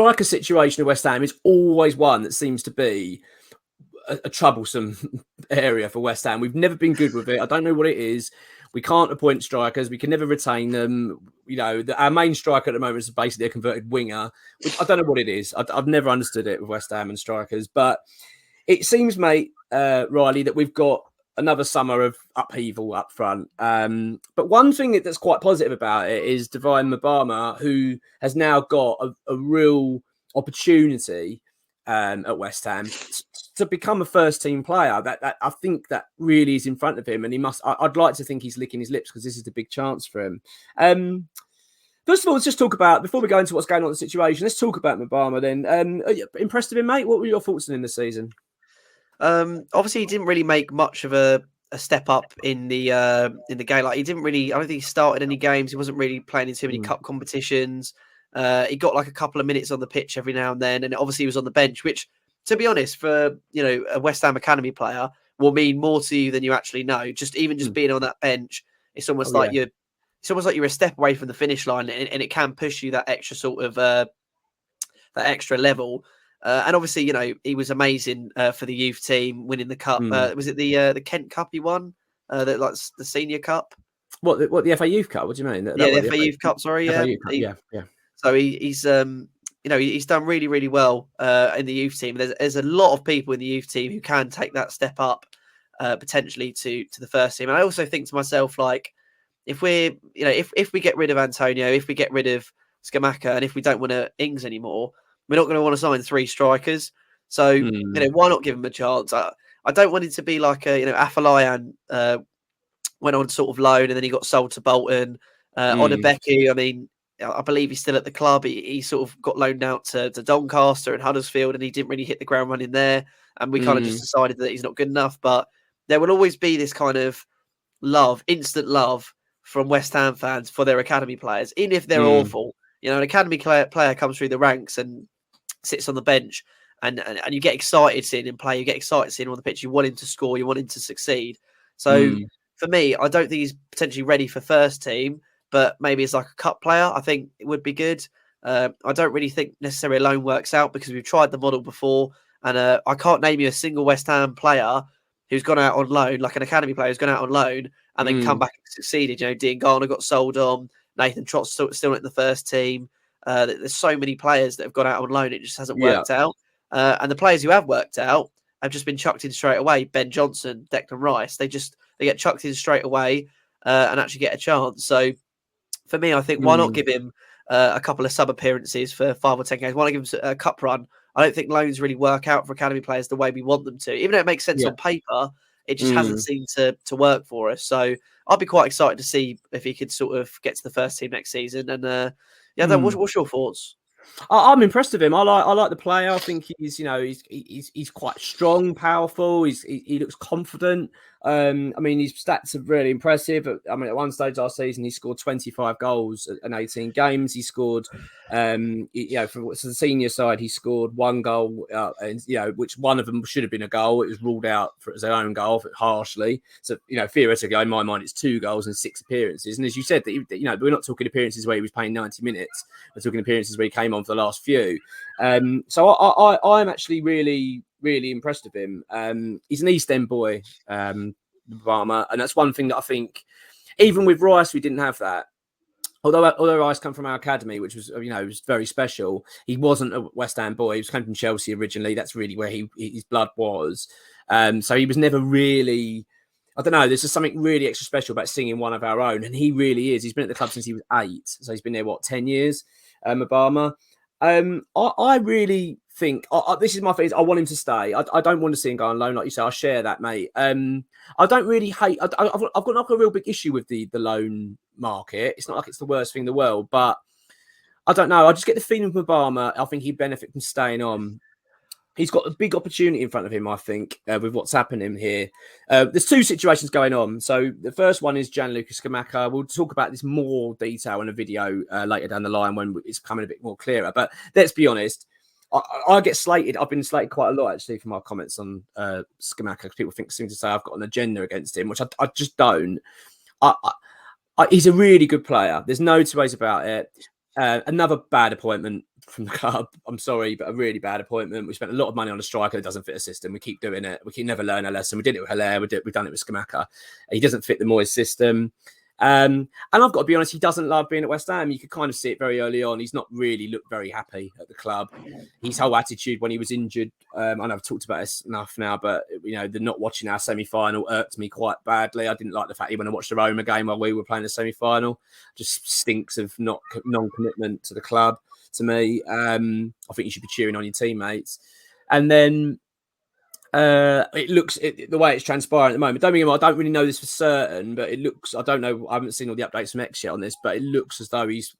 striker situation at West Ham is always one that seems to be a troublesome area for West Ham. We've never been good with it. I don't know what it is. We can't appoint strikers. We can never retain them. You know, our main striker at the moment is basically a converted winger, which I don't know what it is. I've never understood it with West Ham and strikers. But it seems, mate, Riley, that we've got another summer of upheaval up front. But one thing that's quite positive about it is Divine Mubama, who has now got a real opportunity at West Ham to become a first-team player. That I think that really is in front of him, and he must. I'd like to think he's licking his lips because this is the big chance for him. First of all, let's just talk about, before we go into what's going on in the situation, let's talk about Mubama then. Are you impressed with him, mate? What were your thoughts on him this season? Obviously, he didn't really make much of a step up in the game. Like, he didn't really. I don't think he started any games. He wasn't really playing in too many cup competitions. He got like a couple of minutes on the pitch every now and then, and obviously he was on the bench, which, to be honest, for a West Ham Academy player, will mean more to you than you actually know. Just being on that bench, it's almost like you're a step away from the finish line, and it can push you that extra sort of that extra level. And obviously, he was amazing for the youth team, winning the cup. Was it the Kent Cup he won? The Senior Cup. What the FA Youth Cup? What do you mean? The FA Youth Cup. Sorry, FA Youth Cup, yeah. So he's he's done really, really well in the youth team. There's a lot of people in the youth team who can take that step up potentially to the first team. And I also think to myself, like, if we get rid of Antonio, if we get rid of Scamacca, and if we don't want Ings anymore, we're not going to want to sign 3 strikers. So why not give him a chance? I don't want it to be like Afolayan went on sort of loan and then he got sold to Bolton. Onabeki, I mean, I believe he's still at the club. He sort of got loaned out to Doncaster and Huddersfield, and he didn't really hit the ground running there. And we kind of just decided that he's not good enough. But there will always be this kind of instant love from West Ham fans for their academy players, even if they're awful. An academy player comes through the ranks and sits on the bench, and you get excited seeing him play. You get excited seeing him on the pitch. You want him to score. You want him to succeed. So for me, I don't think he's potentially ready for first team, but maybe as like a cup player, I think it would be good. I don't really think necessarily a loan works out because we've tried the model before, and I can't name you a single West Ham player who's gone out on loan, like an academy player who's gone out on loan and then come back and succeeded. Dean Garner got sold on, Nathan Trott's still not in the first team. There's so many players that have gone out on loan, it just hasn't worked out. And the players who have worked out have just been chucked in straight away. Ben Johnson, Declan Rice, they get chucked in straight away and actually get a chance. So for me, I think why not give him a couple of sub appearances for 5 or 10 games? Why not give him a cup run? I don't think loans really work out for academy players the way we want them to. Even though it makes sense on paper, it just hasn't seemed to work for us. So I'd be quite excited to see if he could sort of get to the first team next season. And what's your thoughts? I'm impressed with him. I like the player. I think he's quite strong, powerful. He looks confident. I mean, his stats are really impressive. I mean, at one stage last season, he scored 25 goals in 18 games. He scored, for the senior side, he scored 1 goal, which one of them should have been a goal. It was ruled out as their own goal harshly. So, theoretically, in my mind, it's 2 goals and 6 appearances. And as you said, we're not talking appearances where he was playing 90 minutes. We're talking appearances where he came on for the last few. So I'm actually really, really impressed with him. He's an East End boy, Mubama, and that's one thing that I think, even with Rice, we didn't have that. Although Rice come from our academy, which was was very special, he wasn't a West Ham boy. He was coming from Chelsea originally. That's really where his blood was. So he was never really. I don't know. There's just something really extra special about singing one of our own, and he really is. He's been at the club since he was 8, so he's been there 10 years. Mubama. I really think this is my thing. I want him to stay. I don't want to see him go on loan, like you say. I share that, mate. I don't really hate. I've got like a real big issue with the loan market. It's not like it's the worst thing in the world, but I don't know. I just get the feeling with Mubama. I think he'd benefit from staying on. He's got a big opportunity in front of him, I think, with what's happening here. There's 2 situations going on. So the first one is Gianluca Scamacca. We'll talk about this more detail in a video later down the line when it's becoming a bit more clearer. But let's be honest, I get slated. I've been slated quite a lot, actually, for my comments on Scamacca, because people seem to say I've got an agenda against him, which I just don't. He's a really good player. There's no 2 ways about it. Another bad appointment from the club. I'm sorry, but a really bad appointment. We spent a lot of money on a striker that doesn't fit a system. We keep doing it. We can never learn a lesson. We did it with Hilaire. We've done it with Skamaka. He doesn't fit the Moyes system. And I've got to be honest, he doesn't love being at West Ham. You could kind of see it very early on. He's not really looked very happy at the club. His whole attitude when he was injured, I know I've talked about this enough now, but the not watching our semi-final irked me quite badly. I didn't like the fact he went and watched the Roma game while we were playing the semi-final. Just stinks of non-commitment to the club to me. I think you should be cheering on your teammates. And then it looks the way it's transpiring at the moment. Don't get me wrong, I don't really know this for certain, but it looks. I don't know. I haven't seen all the updates from X yet on this, but it looks as though he's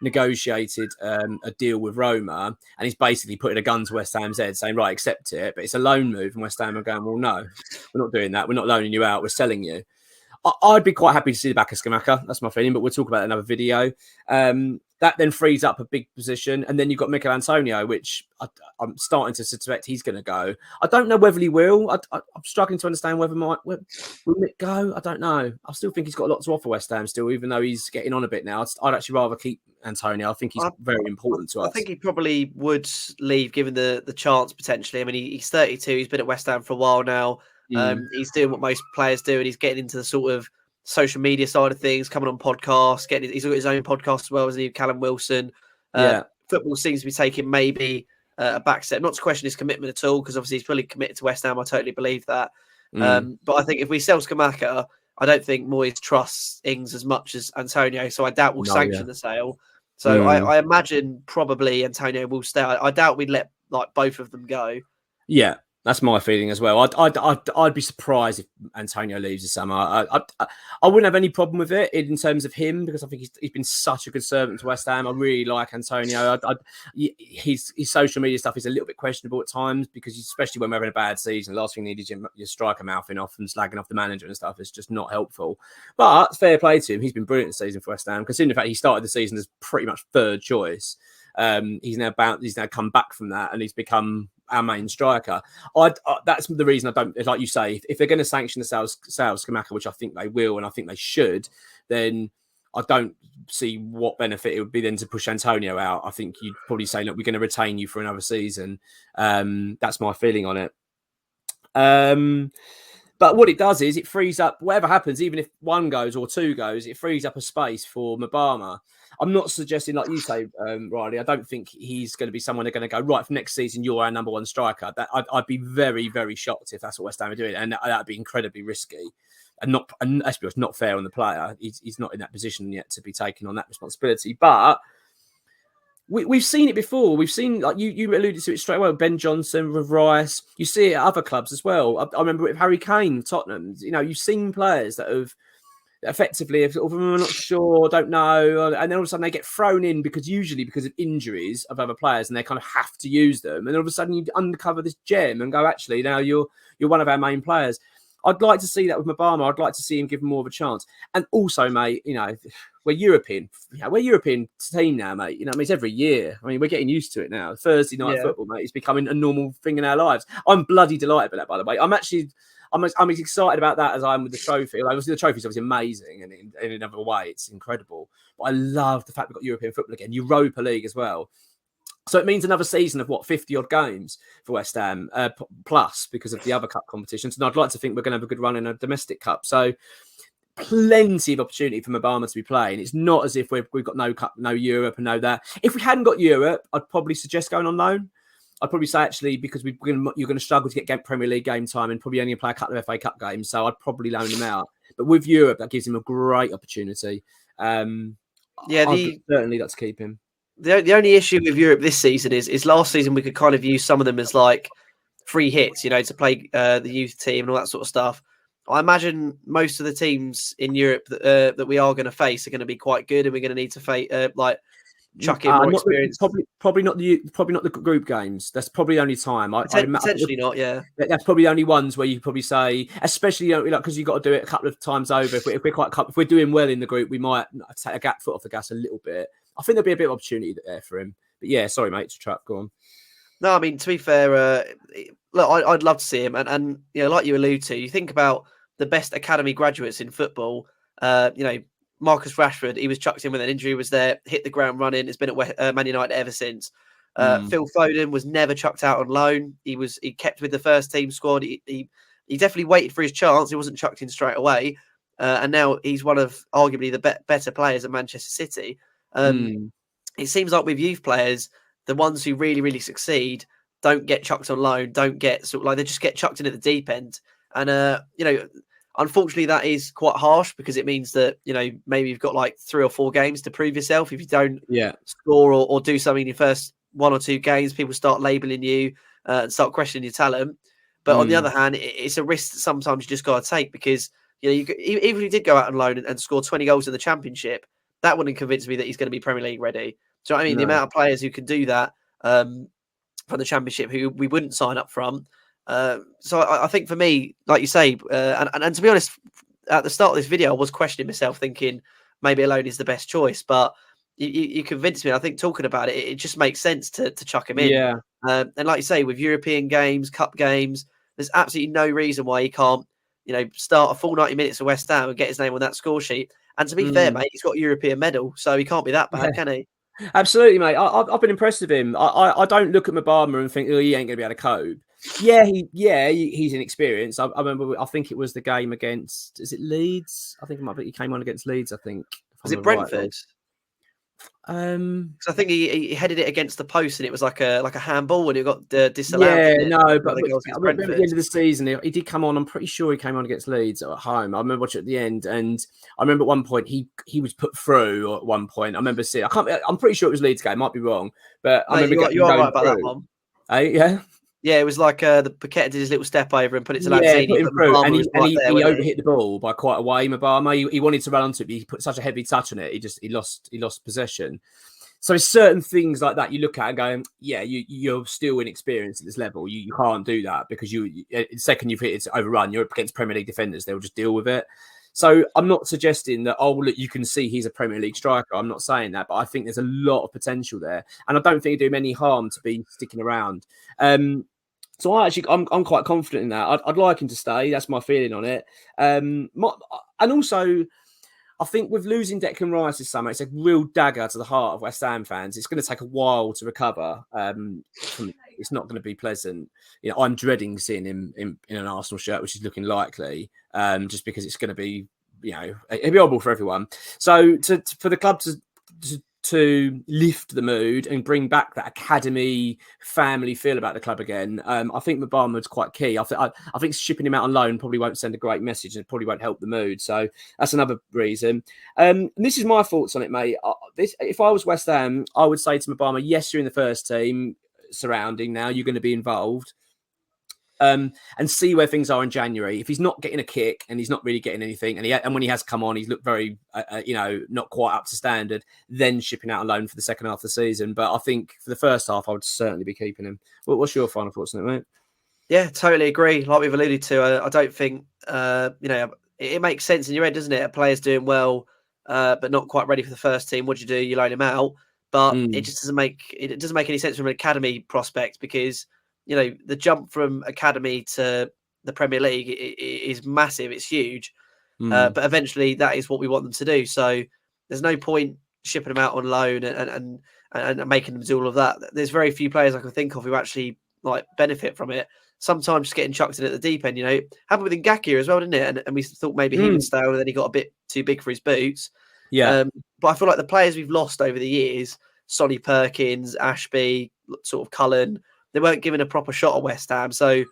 negotiated a deal with Roma, and he's basically putting a gun to West Ham's head, saying, "Right, accept it." But it's a loan move, and West Ham are going, "Well, no, we're not doing that. We're not loaning you out. We're selling you." I'd be quite happy to see the back of Skamaka. That's my feeling, but we'll talk about that in another video. That then frees up a big position. And then you've got Mikel Antonio, which I'm starting to suspect he's going to go. I don't know whether he will. I'm struggling to understand whether will Mick go. I don't know. I still think he's got a lot to offer West Ham still, even though he's getting on a bit now. I'd actually rather keep Antonio. I think he's very important to us. I think he probably would leave given the chance potentially. I mean, he's 32. He's been at West Ham for a while now. He's doing what most players do, and he's getting into the sort of social media side of things, coming on podcasts, he's got his own podcast as well as Callum Wilson. Football seems to be taking maybe a back step. Not to question his commitment at all, because obviously he's fully committed to West Ham. I totally believe that. But I think if we sell Skamaka, I don't think Moyes trusts Ings as much as Antonio, so I doubt we'll sanction the sale. So I imagine probably Antonio will stay. I doubt we'd let both of them go. Yeah. That's my feeling as well. I'd be surprised if Antonio leaves this summer. I wouldn't have any problem with it in terms of him, because I think he's been such a good servant to West Ham. I really like Antonio. His social media stuff is a little bit questionable at times, because especially when we're having a bad season, the last thing you need is your striker mouthing off and slagging off the manager and stuff. It's just not helpful. But fair play to him. He's been brilliant this season for West Ham, considering the fact he started the season as pretty much third choice. He's now come back from that, and he's become our main striker. That's the reason I don't, like you say, if they're going to sanction the sales Skamaka, which I think they will, and I think they should, then I don't see what benefit it would be then to push Antonio out. I think you'd probably say, look, we're going to retain you for another season. That's my feeling on it. But what it does is it frees up, whatever happens, even if one goes or two goes, it frees up a space for Mubama. I'm not suggesting, like you say, Riley, I don't think he's going to be someone they're going to go, right, for next season, you're our number one striker. I'd be very, very shocked if that's what West Ham are doing. And that'd be incredibly risky. And it's not fair on the player. He's not in that position yet to be taking on that responsibility. But we've seen it before. We've seen, like you alluded to it straight away, with Ben Johnson, with Rice. You see it at other clubs as well. I remember with Harry Kane, Tottenham. You've seen players that have effectively, if I'm not sure, don't know, and then all of a sudden they get thrown in because of injuries of other players, and they kind of have to use them. And then all of a sudden you uncover this gem and go, actually, now you're one of our main players. I'd like to see that with Mubama. I'd like to see him give more of a chance. And also, mate, we're European. We're European team now, mate. It's every year. I mean, we're getting used to it now. Thursday night football, mate, is becoming a normal thing in our lives. I'm bloody delighted with that, by the way. I'm as excited about that as I am with the trophy. Obviously, the trophy's obviously amazing, and in another way, it's incredible. But I love the fact we've got European football again, Europa League as well. So it means another season of 50-odd games for West Ham, plus because of the other cup competitions. And I'd like to think we're going to have a good run in a domestic cup. So plenty of opportunity for Mubama to be playing. It's not as if we've got no cup, no Europe, and no that. If we hadn't got Europe, I'd probably suggest going on loan. I'd probably say, actually, because you're going to struggle to get Premier League game time and probably only play a couple of FA Cup games. So I'd probably loan him out. But with Europe, that gives him a great opportunity. I'd certainly like to keep him. The only issue with Europe this season is last season we could kind of use some of them as like free hits, to play the youth team and all that sort of stuff. I imagine most of the teams in Europe that we are going to face are going to be quite good, and we're going to need to face chuck in more experience. Probably not the group games. That's probably the only time. Potentially not. Yeah, that's probably the only ones where you probably say, especially because you've got to do it a couple of times over. If we're doing well in the group, we might take a foot off the gas a little bit. I think there'll be a bit of opportunity there for him. But yeah, sorry, mate, to trap. Go on. No, I mean, to be fair, look, I'd love to see him, and like you allude to, you think about the best academy graduates in football. Marcus Rashford, he was chucked in with an injury, was there, hit the ground running. It's been at Man United ever since. Phil Foden was never chucked out on loan. He kept with the first team squad. He definitely waited for his chance. He wasn't chucked in straight away. And now he's one of arguably the better players at Manchester City. It seems like with youth players, the ones who really, really succeed don't get chucked on loan, don't get they just get chucked in at the deep end. And, unfortunately, that is quite harsh because it means that, maybe you've got like 3 or 4 games to prove yourself. If you don't score or do something in your first 1 or 2 games, people start labelling you and start questioning your talent. But on the other hand, it's a risk that sometimes you just got to take because, even if he did go out on loan and score 20 goals in the Championship, that wouldn't convince me that he's going to be Premier League ready. So I mean, the amount of players who can do that from the Championship who we wouldn't sign up from. So I think for me, like you say, and to be honest, at the start of this video, I was questioning myself, thinking maybe alone is the best choice. But you convinced me. I think talking about it, it just makes sense to chuck him in. Yeah. And like you say, with European games, cup games, there's absolutely no reason why he can't, start a full 90 minutes of West Ham and get his name on that score sheet. And to be fair, mate, he's got a European medal, so he can't be that bad, can he? Absolutely, mate. I've been impressed with him. I don't look at Mubama and think, oh, he ain't going to be able to cope. Yeah, he's inexperienced. I remember, I think it was the game against, is it Leeds? I think it might be, he came on against Leeds, I think. Was it Brentford? So I think he headed it against the post and it was like a handball and it got disallowed. Yeah, no, but at the end of the season, he did come on. I'm pretty sure he came on against Leeds at home. I remember watching at the end, and I remember at one point he was put through. At one point, I remember seeing. I'm pretty sure it was Leeds game. Might be wrong, but I remember you're right about that one. Yeah. Yeah, it was like the Paqueta did his little step over and put it to Lanzini. Put him through, and he overhit the ball by quite a way. Mubama, he wanted to run onto it, but he put such a heavy touch on it. He lost possession. So there's certain things like that you look at and go, yeah, you're still inexperienced at this level. You can't do that because the second you've hit it to overrun, you're up against Premier League defenders. They'll just deal with it. So I'm not suggesting that, look, you can see he's a Premier League striker. I'm not saying that, but I think there's a lot of potential there. And I don't think it'd do him any harm to be sticking around. So I'm quite confident in that. I'd like him to stay. That's my feeling on it. And also, I think with losing Declan Rice this summer, it's a real dagger to the heart of West Ham fans. It's going to take a while to recover. It's not going to be pleasant. I'm dreading seeing him in an Arsenal shirt, which is looking likely, just because it's going to be, it'll be horrible for everyone. So for the club to lift the mood and bring back that academy family feel about the club again, I think Mubama is quite key. I think shipping him out on loan probably won't send a great message and it probably won't help the mood. So that's another reason. And this is my thoughts on it, mate. If I was West Ham, I would say to Mubama, yes, you're in the first team surrounding now. You're going to be involved. And see where things are in January. If he's not getting a kick and he's not really getting anything, and when he has come on, he's looked very, not quite up to standard, then shipping out on loan for the second half of the season. But I think for the first half, I would certainly be keeping him. What's your final thoughts on it, mate? Yeah, totally agree. Like we've alluded to, I don't think, it makes sense in your head, doesn't it? A player's doing well, but not quite ready for the first team. What do you do? You loan him out. But it just doesn't make any sense from an academy prospect because, the jump from academy to the Premier League is massive. It's huge. But eventually that is what we want them to do. So there's no point shipping them out on loan and making them do all of that. There's very few players I can think of who actually benefit from it. Sometimes just getting chucked in at the deep end, happened with Ngakia as well, didn't it? And we thought maybe he would stay on and then he got a bit too big for his boots. Yeah. But I feel like the players we've lost over the years, Sonny Perkins, Ashby, sort of Cullen, they weren't given a proper shot at West Ham. So,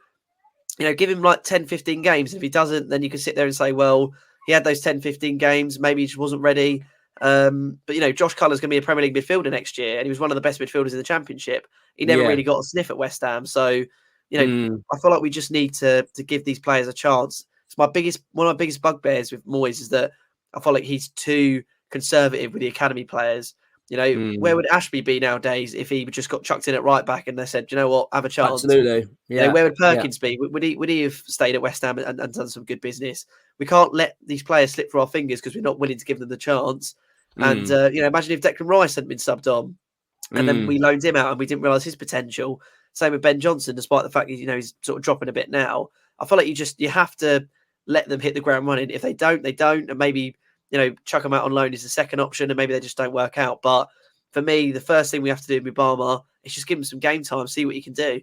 give him 10, 15 games. If he doesn't, then you can sit there and say, well, he had those 10, 15 games. Maybe he just wasn't ready. But, Josh Cullen's going to be a Premier League midfielder next year. And he was one of the best midfielders in the Championship. He never really got a sniff at West Ham. So, I feel like we just need to give these players a chance. It's one of my biggest bugbears with Moyes is that I feel like he's too conservative with the academy players. Where would Ashby be nowadays if he just got chucked in at right back and they said, you know what, have a chance? Absolutely. Yeah. Where would Perkins be? Would he have stayed at West Ham and done some good business? We can't let these players slip through our fingers because we're not willing to give them the chance. And, imagine if Declan Rice hadn't been subbed on and then we loaned him out and we didn't realise his potential. Same with Ben Johnson, despite the fact he's sort of dropping a bit now. I feel like you have to let them hit the ground running. If they don't, they don't. And maybe chuck them out on loan is the second option, and maybe they just don't work out. But for me, the first thing we have to do with Mubama is just give him some game time, see what he can do.